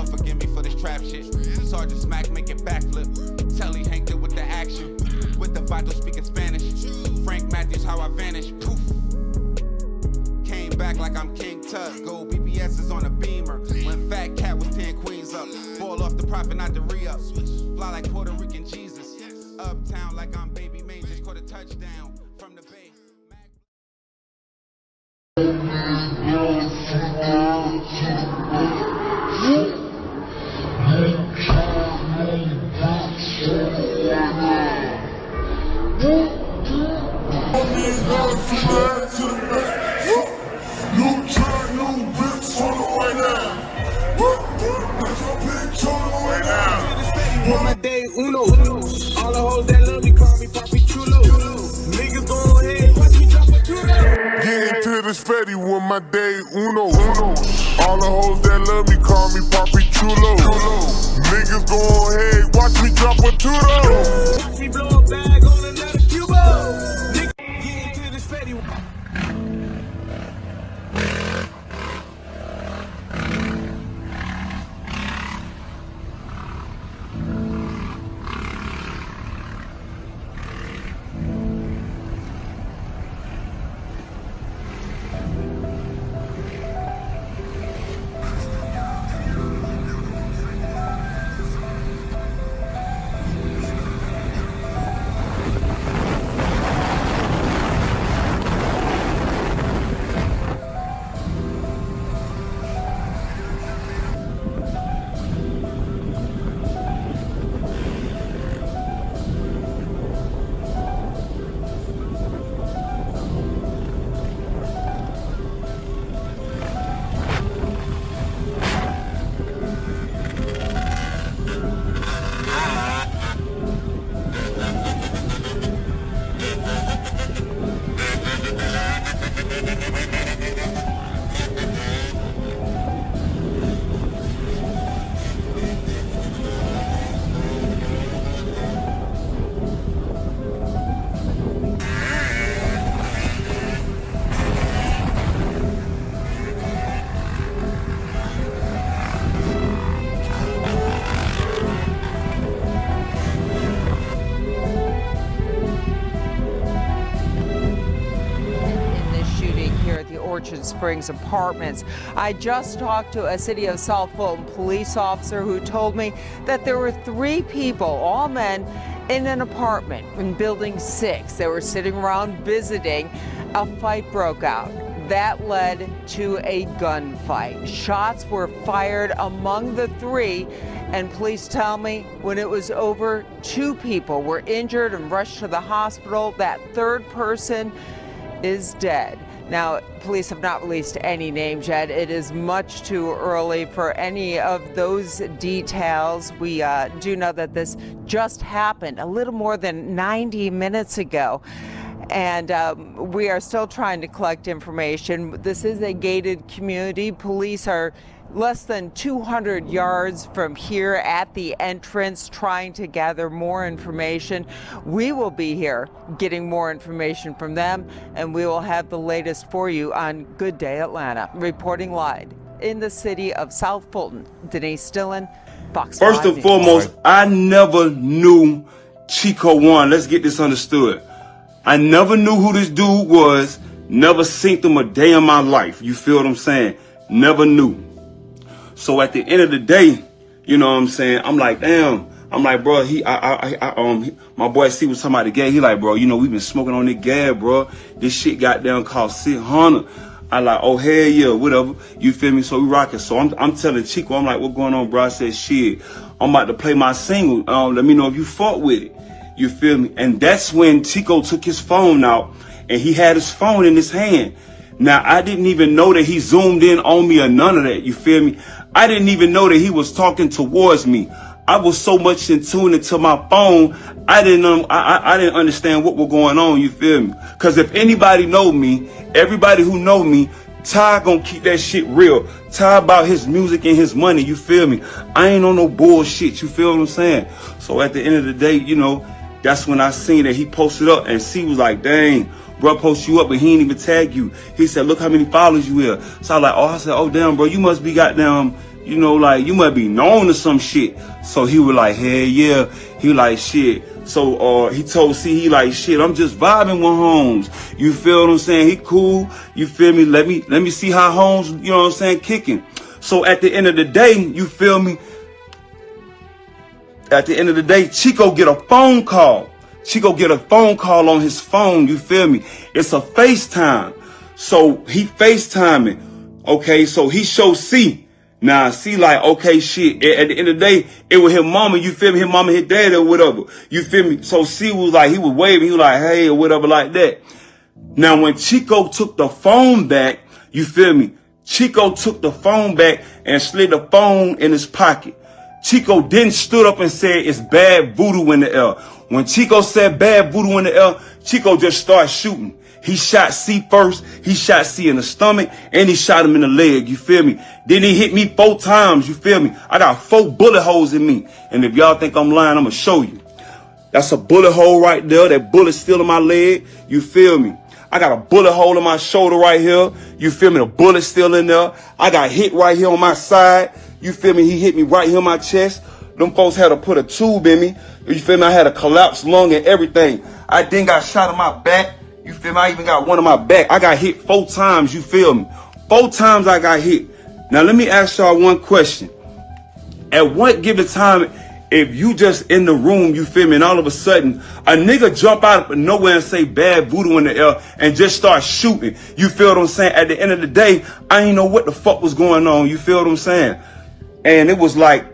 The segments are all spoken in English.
Lord forgive me for this trap shit. Sergeant Smack make it backflip. Telly Hank did with the action. With the vital speaking Spanish. Frank Matthews how I vanish. Poof. Came back like I'm King Tut. Gold BBS is on a beamer. When Fat Cat was 10 queens up. Ball off the profit, not the re-up. Fly like Puerto Rican Jesus. Uptown like I'm Baby May. Just caught a touchdown from the bay. On my day uno, all the hoes that love me call me Papi Chulo. Niggas go ahead, watch me drop a chulo. Get into this fatty with my day uno. All the hoes that love me call me Papi Chulo. Niggas go ahead, watch me drop a chulo. Watch me blow a bag on another Cuba. Nigga, get into this fatty. Orchard Springs Apartments. I just talked to a City of South Fulton police officer who told me that there were 3 people, all men, in an apartment in Building 6. They were sitting around visiting. A fight broke out. That led to a gunfight. Shots were fired among the 3, and police tell me when it was over, 2 people were injured and rushed to the hospital. That 3rd person is dead. Now, police have not released any names yet. It is much too early for any of those details. We do know that this just happened a little more than 90 minutes ago. And we are still trying to collect information. This is a gated community. Police are less than 200 yards from here at the entrance trying to gather more information. We will be here getting more information from them, and we will have the latest for you on Good Day Atlanta. Reporting live in the city of South Fulton, Denise Dillon, Fox 5 First and News. foremost, I never knew Chiko Juan. Let's get this understood. I never knew who this dude was. Never seen him a day in my life. You feel what I'm saying? Never knew. So at the end of the day, you know what I'm saying? I'm like, damn. I'm like, bro, my boy C was talking about the gas. He like, bro, you know, we've been smoking on this gas, bro. This shit got down cost $600. I like, oh, hell yeah, whatever. You feel me? So we rocking. So I'm telling Chiko, I'm like, what going on, bro? I said, shit, I'm about to play my single. Let me know if you fought with it. You feel me? And that's when Chiko took his phone out, and he had his phone in his hand. Now, I didn't even know that he zoomed in on me or none of that. You feel me? I didn't even know that he was talking towards me. I was so much in tune into my phone, I didn't understand what was going on. You feel me? Because if anybody know me, everybody who know me, Ty gonna keep that shit real. Ty about his music and his money. You feel me? I ain't on no bullshit. You feel what I'm saying? So at the end of the day, you know, that's when I seen that he posted up, and C was like, dang, bro, post you up, but he ain't even tag you. He said, look how many followers you have. So I was like, oh, damn, bro, you must be goddamn you know, like, you might be known to some shit. So he was like, hey, yeah. He like, shit. So he told C, he like, shit, I'm just vibing with Holmes. You feel what I'm saying? He cool. You feel me? Let me see how Holmes, you know what I'm saying, kicking. So at the end of the day, you feel me? At the end of the day, Chiko get a phone call. Chiko get a phone call on his phone, you feel me? It's a FaceTime. So he FaceTiming. Okay, so he shows C. Now, C like, okay, shit. At the end of the day, it was his mama, you feel me? His mama, his dad or whatever. You feel me? So C was like, he was waving, he was like, hey, or whatever like that. Now, when Chiko took the phone back, you feel me? Chiko took the phone back and slid the phone in his pocket. Chiko then stood up and said, it's bad voodoo in the air. When Chiko said bad voodoo in the air, Chiko just started shooting. He shot C first, he shot C in the stomach, and he shot him in the leg, you feel me? Then he hit me 4 times, you feel me? I got 4 bullet holes in me. And if y'all think I'm lying, I'm gonna show you. That's a bullet hole right there. That bullet's still in my leg, you feel me? I got a bullet hole in my shoulder right here, you feel me? The bullet's still in there. I got hit right here on my side, you feel me? He hit me right here on my chest. Them folks had to put a tube in me, you feel me? I had a collapsed lung and everything. I then got shot in my back. You feel me? I even got one in my back. I got hit 4 times, you feel me? 4 times I got hit. Now, let me ask y'all one question. At what given time, if you just in the room, you feel me, and all of a sudden, a nigga jump out of nowhere and say bad voodoo in the air and just start shooting, you feel what I'm saying? At the end of the day, I ain't know what the fuck was going on, you feel what I'm saying? And it was like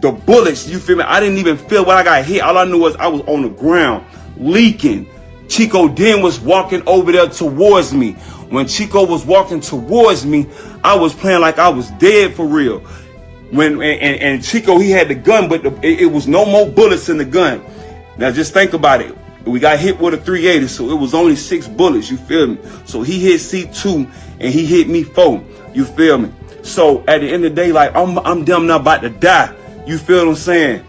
the bullets, you feel me? I didn't even feel when I got hit. All I knew was I was on the ground, leaking. Chiko then was walking over there towards me. When Chiko was walking towards me, I was playing like I was dead for real. And Chiko, he had the gun, but it was no more bullets in the gun. Now just think about it. We got hit with a 380, so it was only 6 bullets, you feel me? So he hit C2 and he hit me 4, you feel me? So at the end of the day, like I'm damn near about to die. You feel what I'm saying?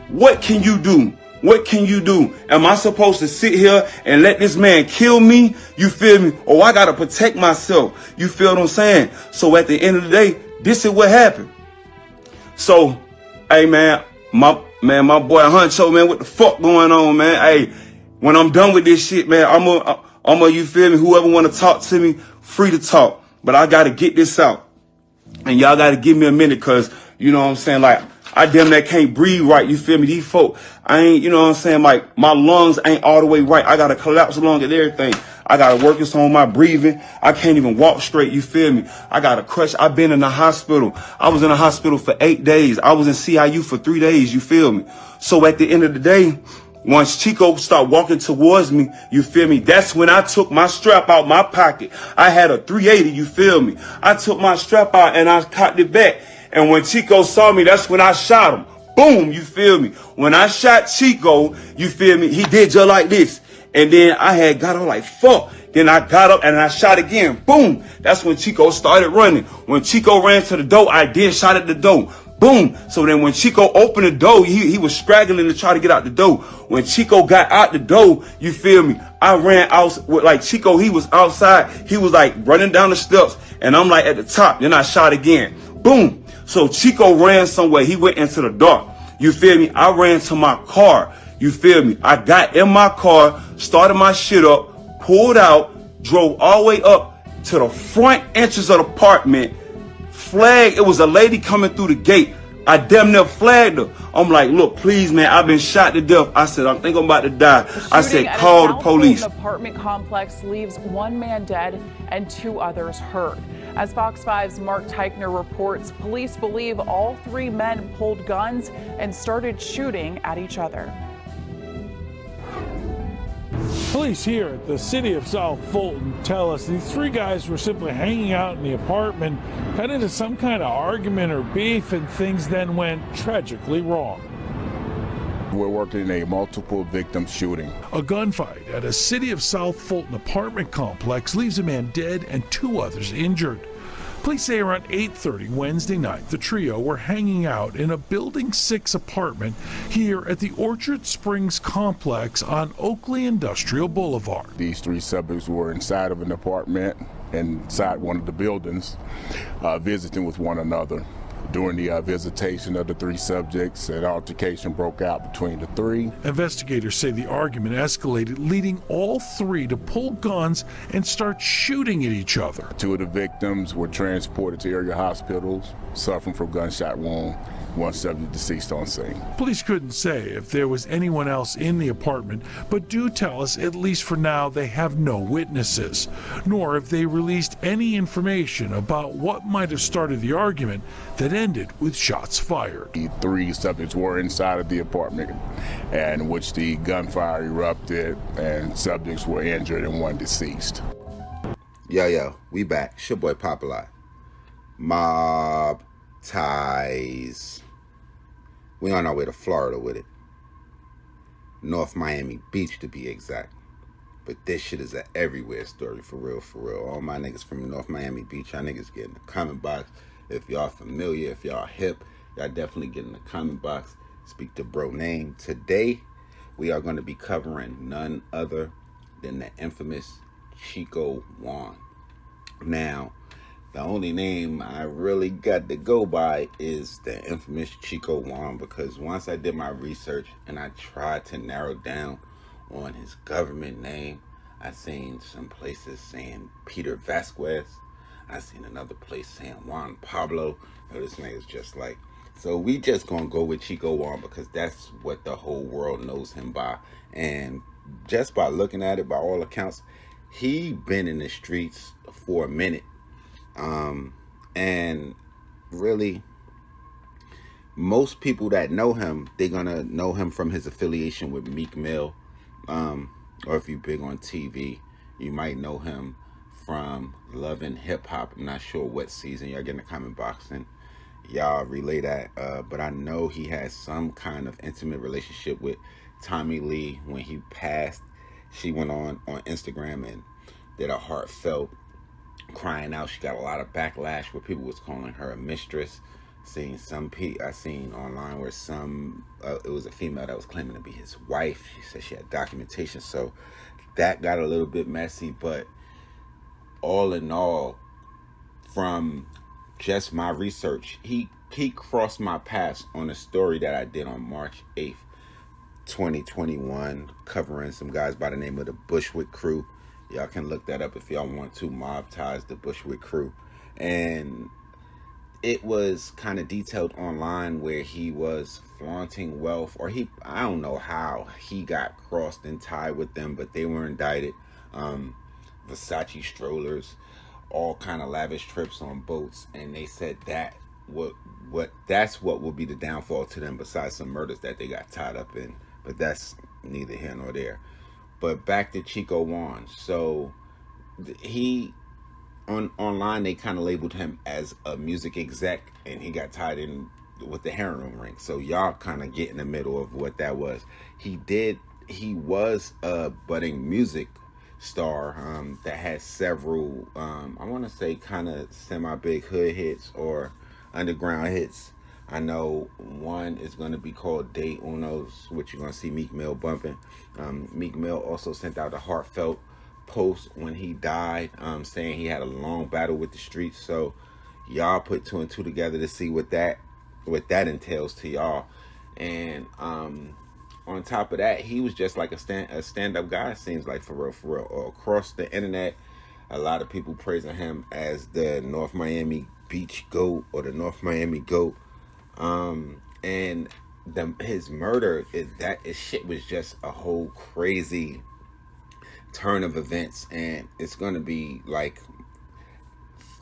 What can you do? What can you do? Am I supposed to sit here and let this man kill me? You feel me? Or I gotta protect myself. You feel what I'm saying? So at the end of the day, this is what happened. So, hey man, my boy Huncho, man, what the fuck going on, man? Hey, when I'm done with this shit, man, I'm a, you feel me? Whoever wanna talk to me, free to talk. But I gotta get this out. And y'all gotta give me a minute, cause you know what I'm saying, like, I damn near can't breathe right, you feel me? These folk, I ain't, you know what I'm saying, like, my lungs ain't all the way right. I got a collapsed lung and everything. I got to work on my breathing. I can't even walk straight, you feel me? I got a crush. I've been in the hospital. I was in the hospital for 8 days. I was in CIU for 3 days, you feel me? So at the end of the day, once Chiko started walking towards me, you feel me? That's when I took my strap out my pocket. I had a 380, you feel me? I took my strap out and I cocked it back. And when Chiko saw me, that's when I shot him. Boom, you feel me? When I shot Chiko, you feel me? He did just like this. And then I had got up like, fuck. Then I got up and I shot again. Boom. That's when Chiko started running. When Chiko ran to the door, I then shot at the door. Boom. So then when Chiko opened the door, he was straggling to try to get out the door. When Chiko got out the door, you feel me? I ran out with like Chiko, he was outside. He was like running down the steps and I'm like at the top. Then I shot again. Boom. So Chiko ran somewhere. He went into the dark. You feel me? I ran to my car. You feel me? I got in my car, started my shit up, pulled out, drove all the way up to the front entrance of the apartment, flagged. It was a lady coming through the gate. I damn near flagged her. I'm like, look, please, man, I've been shot to death. I said, I think I'm about to die. I said, call the police. The apartment complex leaves 1 man dead and 2 others hurt. As Fox 5's Mark Teichner reports, police believe all 3 men pulled guns and started shooting at each other. Police here at the city of South Fulton tell us these 3 guys were simply hanging out in the apartment, got into some kind of argument or beef, and things then went tragically wrong. We're working in a multiple victim shooting. A gunfight at a city of South Fulton apartment complex leaves a man dead and 2 others injured. Police say around 8:30 Wednesday night, the trio were hanging out in a Building 6 apartment here at the Orchard Springs complex on Oakley Industrial Boulevard. These 3 suspects were inside of an apartment, inside one of the buildings, visiting with one another. During the visitation of the three subjects, an altercation broke out between the three. Investigators say the argument escalated, leading all three to pull guns and start shooting at each other. Two of the victims were transported to area hospitals, suffering from gunshot wound. One subject deceased on scene. Police couldn't say if there was anyone else in the apartment, but do tell us, at least for now, they have no witnesses, nor have they released any information about what might have started the argument that ended with shots fired. The three subjects were inside of the apartment, in which the gunfire erupted, and subjects were injured and one deceased. Yo, we back. It's your boy Popalot. Mobb ties. We on our way to Florida with it. North Miami Beach to be exact. But this shit is an everywhere story, for real, for real. All my niggas from North Miami Beach, y'all niggas get in the comment box. If y'all familiar, if y'all hip, y'all definitely get in the comment box. Speak to bro name. Today, we are going to be covering none other than the infamous Chiko Juan. Now, the only name I really got to go by is the infamous Chiko Juan, because once I did my research and I tried to narrow down on his government name, I seen some places saying Peter Vasquez. I seen another place saying Juan Pablo. This nigga's just like, so we just gonna go with Chiko Juan because that's what the whole world knows him by. And just by looking at it, by all accounts, he been in the streets for a minute. And really, most people that know him, they're gonna know him from his affiliation with Meek Mill, or if you're big on TV, you might know him from Love and Hip Hop. I'm not sure what season. Y'all get in the comment box and y'all relay that, but I know he has some kind of intimate relationship with Tommy Lee. When he passed, she went on Instagram and did a heartfelt crying out. She got a lot of backlash where people was calling her a mistress. I seen online where it was a female that was claiming to be his wife. She said she had documentation, so that got a little bit messy. But all in all, from just my research, he crossed my path on a story that I did on March 8th, 2021, covering some guys by the name of the Bushwick Crew. Y'all can look that up if y'all want to. Mobb ties, the Bushwick Crew. And it was kind of detailed online where he was flaunting wealth, or I don't know how he got crossed and tied with them, but they were indicted. Versace strollers, all kind of lavish trips on boats, and they said that's what will be the downfall to them, besides some murders that they got tied up in. But that's neither here nor there. But back to Chiko Juan. So he online they kind of labeled him as a music exec, and he got tied in with the heroin ring. So y'all kind of get in the middle of what that was. He was a budding music star that had several I want to say kind of semi-big hood hits or underground hits. I know one is going to be called Day Uno's, which you're going to see Meek Mill bumping. Meek Mill also sent out a heartfelt post when he died, saying he had a long battle with the streets. So y'all put two and two together to see what that entails to y'all. And on top of that, he was just like a stand-up guy, it seems like, for real. Across the internet, a lot of people praising him as the North Miami Beach GOAT or the North Miami GOAT. And his murder, shit was just a whole crazy turn of events, and it's gonna be like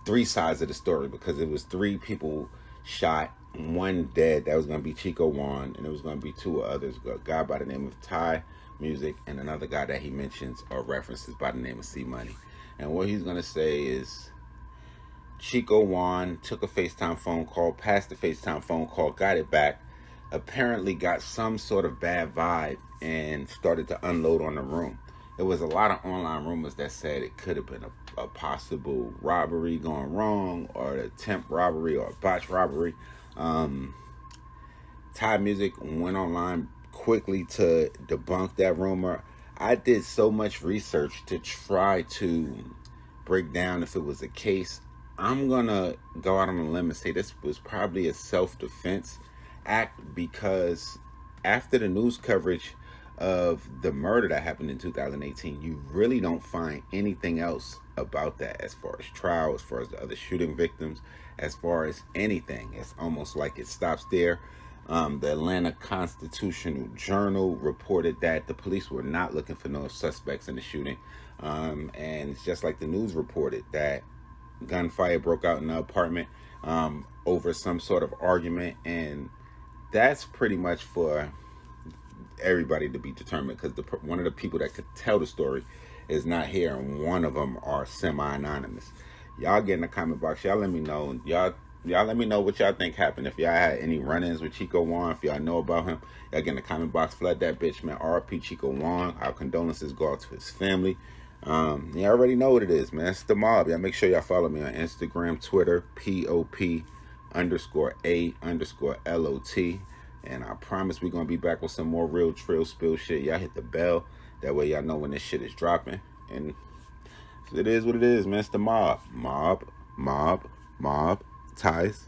three sides of the story, because it was three people shot, one dead. That was gonna be Chiko Juan, and it was gonna be two others, a guy by the name of Ty Music and another guy that he mentions or references by the name of C Money. And what he's gonna say is Chiko Juan took a FaceTime phone call, passed the FaceTime phone call, got it back, apparently got some sort of bad vibe, and started to unload on the room. There was a lot of online rumors that said it could have been a possible robbery gone wrong, or an attempt robbery, or a botched robbery. Thai Music went online quickly to debunk that rumor. I did so much research to try to break down if it was a case. I'm gonna go out on a limb and say this was probably a self-defense act, because after the news coverage of the murder that happened in 2018, you really don't find anything else about that, as far as trial, as far as the other shooting victims, as far as anything. It's almost like it stops there. The Atlanta Constitutional Journal reported that the police were not looking for no suspects in the shooting, and it's just like the news reported that gunfire broke out in the apartment over some sort of argument, and that's pretty much for everybody to be determined, because one of the people that could tell the story is not here, and one of them are semi-anonymous. Y'all get in the comment box. Y'all let me know. Y'all let me know what y'all think happened. If y'all had any run-ins with Chiko Juan, if y'all know about him, y'all get in the comment box. Flood that bitch, man. R.I.P. Chiko Juan. Our condolences go out to his family. You already know what it is, man. It's the Mobb. Y'all make sure y'all follow me on Instagram, Twitter, POP_A_LOT. And I promise we're going to be back with some more real trill spill shit. Y'all hit the bell. That way y'all know when this shit is dropping. And it is what it is, man. It's the Mobb. Mobb. Ties.